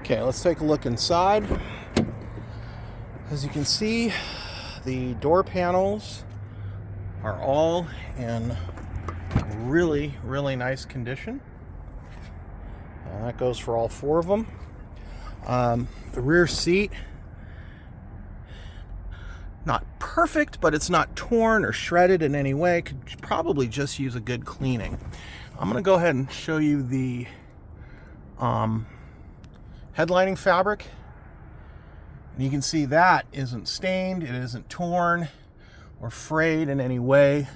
Okay, let's take a look inside. As you can see, the door panels are all in really, really nice condition. That goes for all four of them. The rear seat, not perfect, but it's not torn or shredded in any way. Could probably just use a good cleaning. I'm going to go ahead and show you the headlining fabric. And you can see that isn't stained, it isn't torn or frayed in any way.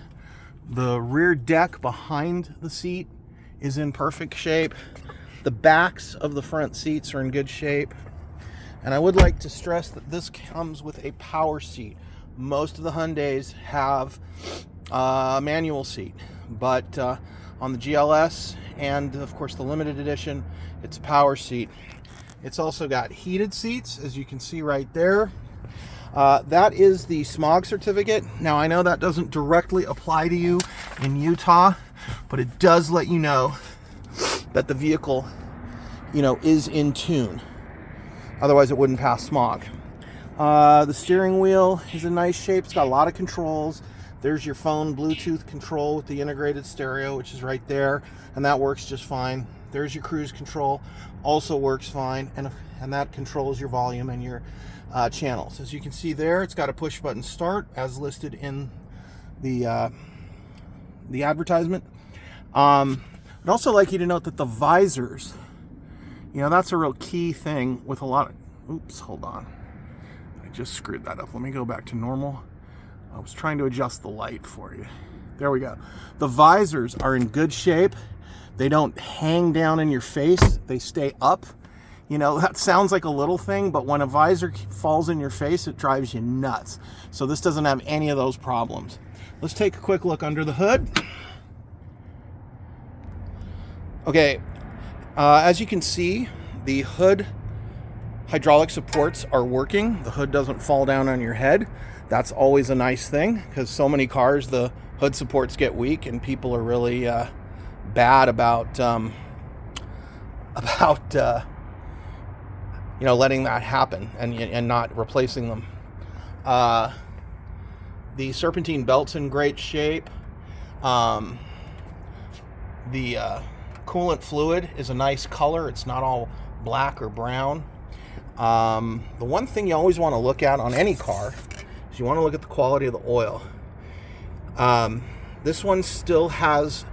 The rear deck behind the seat is in perfect shape. The backs of the front seats are in good shape. And I would like to stress that this comes with a power seat. Most of the Hyundais have a manual seat, but on the GLS and of course the limited edition, it's a power seat. It's also got heated seats, as you can see right there. That is the smog certificate. Now I know that doesn't directly apply to you in Utah, but it does let you know that the vehicle, is in tune. Otherwise it wouldn't pass smog. The steering wheel is in nice shape. It's got a lot of controls. There's your phone Bluetooth control with the integrated stereo, which is right there, and that works just fine. There's your cruise control, also works fine, and that controls your volume and your channels. As you can see there, it's got a push button start as listed in the advertisement. I'd also like you to note that the visors, that's a real key thing with a lot of, oops, hold on. I just screwed that up. Let me go back to normal. I was trying to adjust the light for you. There we go. The visors are in good shape. They don't hang down in your face. They stay up. That sounds like a little thing, but when a visor falls in your face, it drives you nuts. So this doesn't have any of those problems. Let's take a quick look under the hood. Okay, as you can see, the hood hydraulic supports are working. The hood doesn't fall down on your head. That's always a nice thing, because so many cars, the hood supports get weak and people are really bad about letting that happen and not replacing them. The serpentine belt's in great shape. The coolant fluid is a nice color. It's not all black or brown. The one thing you always want to look at on any car is you want to look at the quality of the oil. This one still has,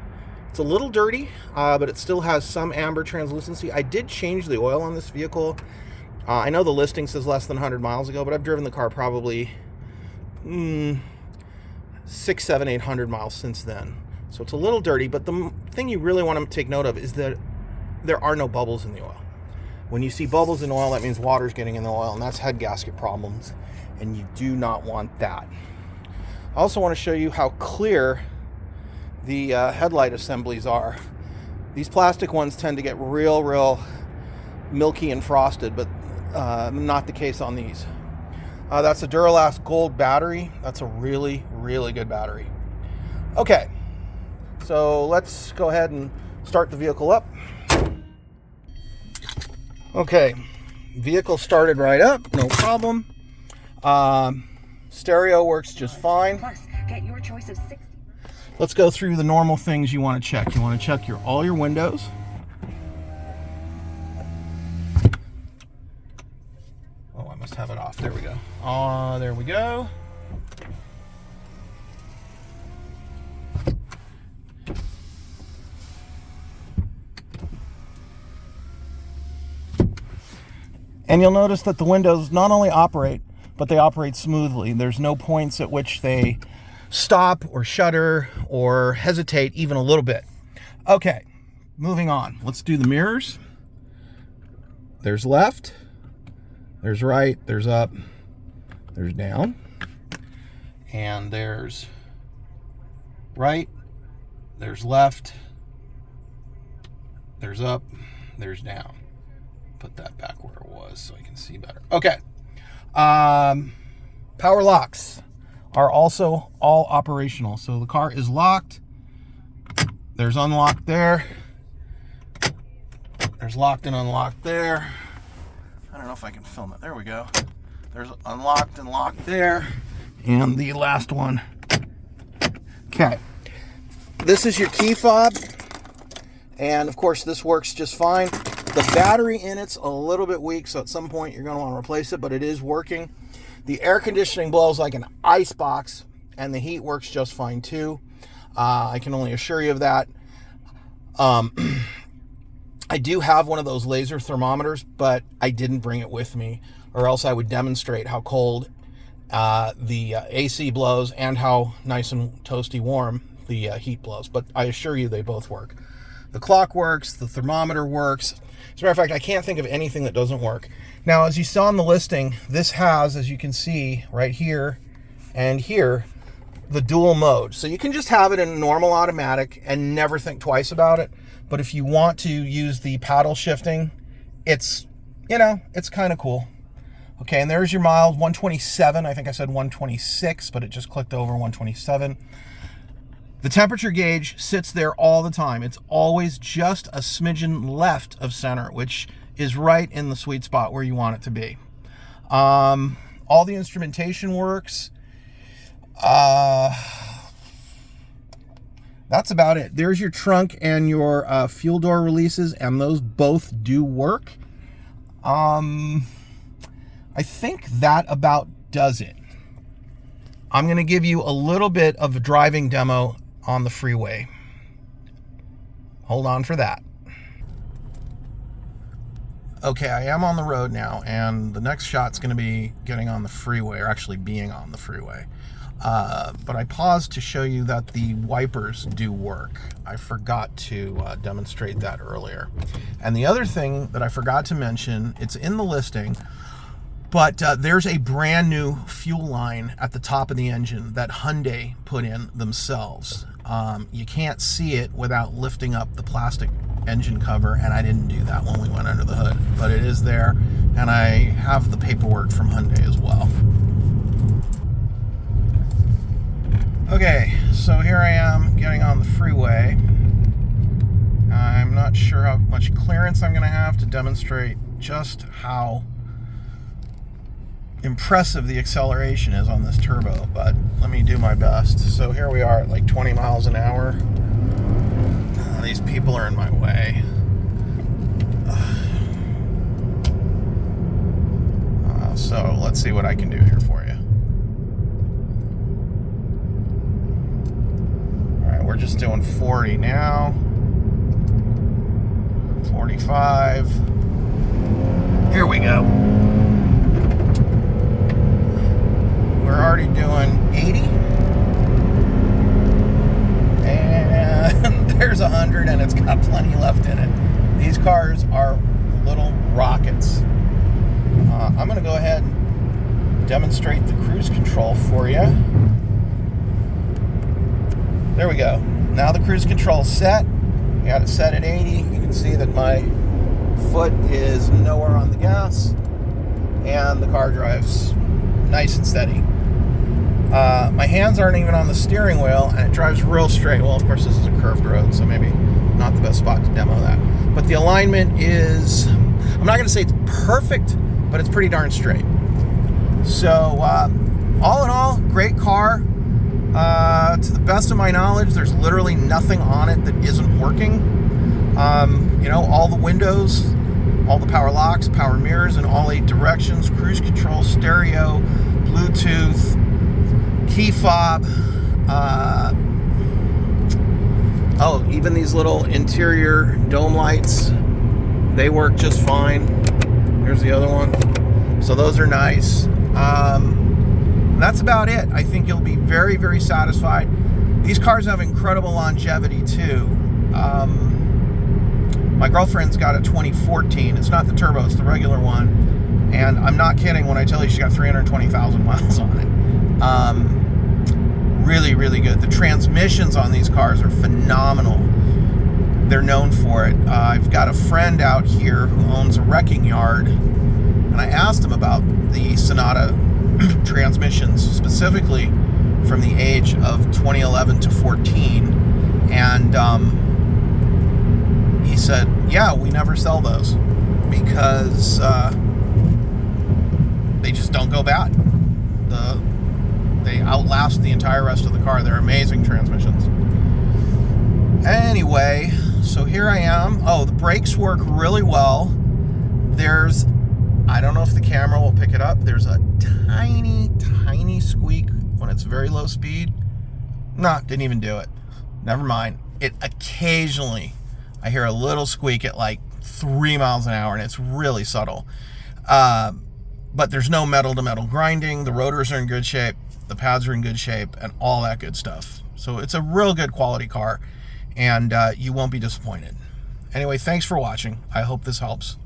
it's a little dirty, but it still has some amber translucency. I did change the oil on this vehicle. I know the listing says less than 100 miles ago, but I've driven the car probably 600, 700, 800 miles since then. So it's a little dirty, but the thing you really want to take note of is that there are no bubbles in the oil. When you see bubbles in oil, that means water's getting in the oil, and that's head gasket problems, and you do not want that. I also want to show you how clear the headlight assemblies are. These plastic ones tend to get real milky and frosted, but not the case on these. That's a Duralast Gold battery. That's a really good battery. Okay, so let's go ahead and start the vehicle up. Okay, vehicle started right up, no problem. Stereo works just fine. Plus, get your choice of 60. Let's go through the normal things you want to check. You want to check all your windows. Oh, I must have it off. There we go. There we go. And you'll notice that the windows not only operate, but they operate smoothly. There's no points at which they stop or shudder or hesitate even a little bit. Okay, moving on. Let's do the mirrors. There's left, there's right, there's up, there's down, and there's right, there's left, there's up, there's down. Put that back where it was so I can see better. Okay. Power locks are also all operational. So the car is locked. There's unlocked there. There's locked and unlocked there. I don't know if I can film it. There we go. There's unlocked and locked there. And the last one. Okay. This is your key fob. And of course this works just fine. The battery in it's a little bit weak, so at some point you're going to want to replace it, but it is working. The air conditioning blows like an ice box, and the heat works just fine too. I can only assure you of that. I do have one of those laser thermometers, but I didn't bring it with me, or else I would demonstrate how cold the AC blows and how nice and toasty warm the heat blows. But I assure you they both work. The clock works, the thermometer works. As a matter of fact, I can't think of anything that doesn't work. Now, as you saw in the listing, this has, as you can see right here and here, the dual mode. So you can just have it in normal automatic and never think twice about it. But if you want to use the paddle shifting, it's, you know, it's kind of cool. Okay, and there's your miles, 127. I think I said 126, but it just clicked over 127. The temperature gauge sits there all the time. It's always just a smidgen left of center, which is right in the sweet spot where you want it to be. All the instrumentation works. That's about it. There's your trunk and your fuel door releases, and those both do work. I think that about does it. I'm going to give you a little bit of a driving demo on the freeway. Hold on for that. Okay, I am on the road now, and the next shot's going to be getting on the freeway, or actually being on the freeway. But I paused to show you that the wipers do work. I forgot to demonstrate that earlier. And the other thing that I forgot to mention, it's in the listing, but there's a brand new fuel line at the top of the engine that Hyundai put in themselves. You can't see it without lifting up the plastic engine cover, and I didn't do that when we went under the hood, but it is there, and I have the paperwork from Hyundai as well. Okay, so here I am getting on the freeway. I'm not sure how much clearance I'm going to have to demonstrate just how impressive the acceleration is on this turbo, but let me do my best. So here we are at like 20 miles an hour. These people are in my way. So let's see what I can do here for you. We're just doing 40 now. 45. Here we go. We're already doing 80. And there's 100, and it's got plenty left in it. These cars are little rockets. I'm going to go ahead and demonstrate the cruise control for you. There we go. Now the cruise control is set. I got it set at 80. You can see that my foot is nowhere on the gas, and the car drives nice and steady. My hands aren't even on the steering wheel, and it drives real straight. Well, of course, this is a curved road, so maybe not the best spot to demo that. But the alignment is, I'm not going to say it's perfect, but it's pretty darn straight. So, all in all, great car. To the best of my knowledge, there's literally nothing on it that isn't working. You know, all the windows, all the power locks, power mirrors in all 8 directions, cruise control, stereo, Bluetooth, key fob. Oh, even these little interior dome lights, they work just fine. Here's the other one. So those are nice. That's about it. I think you'll be very, very satisfied. These cars have incredible longevity too. My girlfriend's got a 2014. It's not the turbo, it's the regular one. And I'm not kidding when I tell you she's got 320,000 miles on it. Really, really good. The transmissions on these cars are phenomenal. They're known for it. I've got a friend out here who owns a wrecking yard, and I asked him about the Sonata transmissions, specifically from the age of 2011 to 14, and he said, yeah, we never sell those because they just don't go bad. They outlast the entire rest of the car. They're amazing transmissions. Anyway, so here I am. Oh, the brakes work really well. I don't know if the camera will pick it up. There's a tiny, tiny squeak when it's very low speed. No, didn't even do it. Never mind. It occasionally, I hear a little squeak at like 3 miles an hour, and it's really subtle. But there's no metal-to-metal grinding. The rotors are in good shape. The pads are in good shape, and all that good stuff. So it's a real good quality car, and you won't be disappointed. Anyway, thanks for watching. I hope this helps.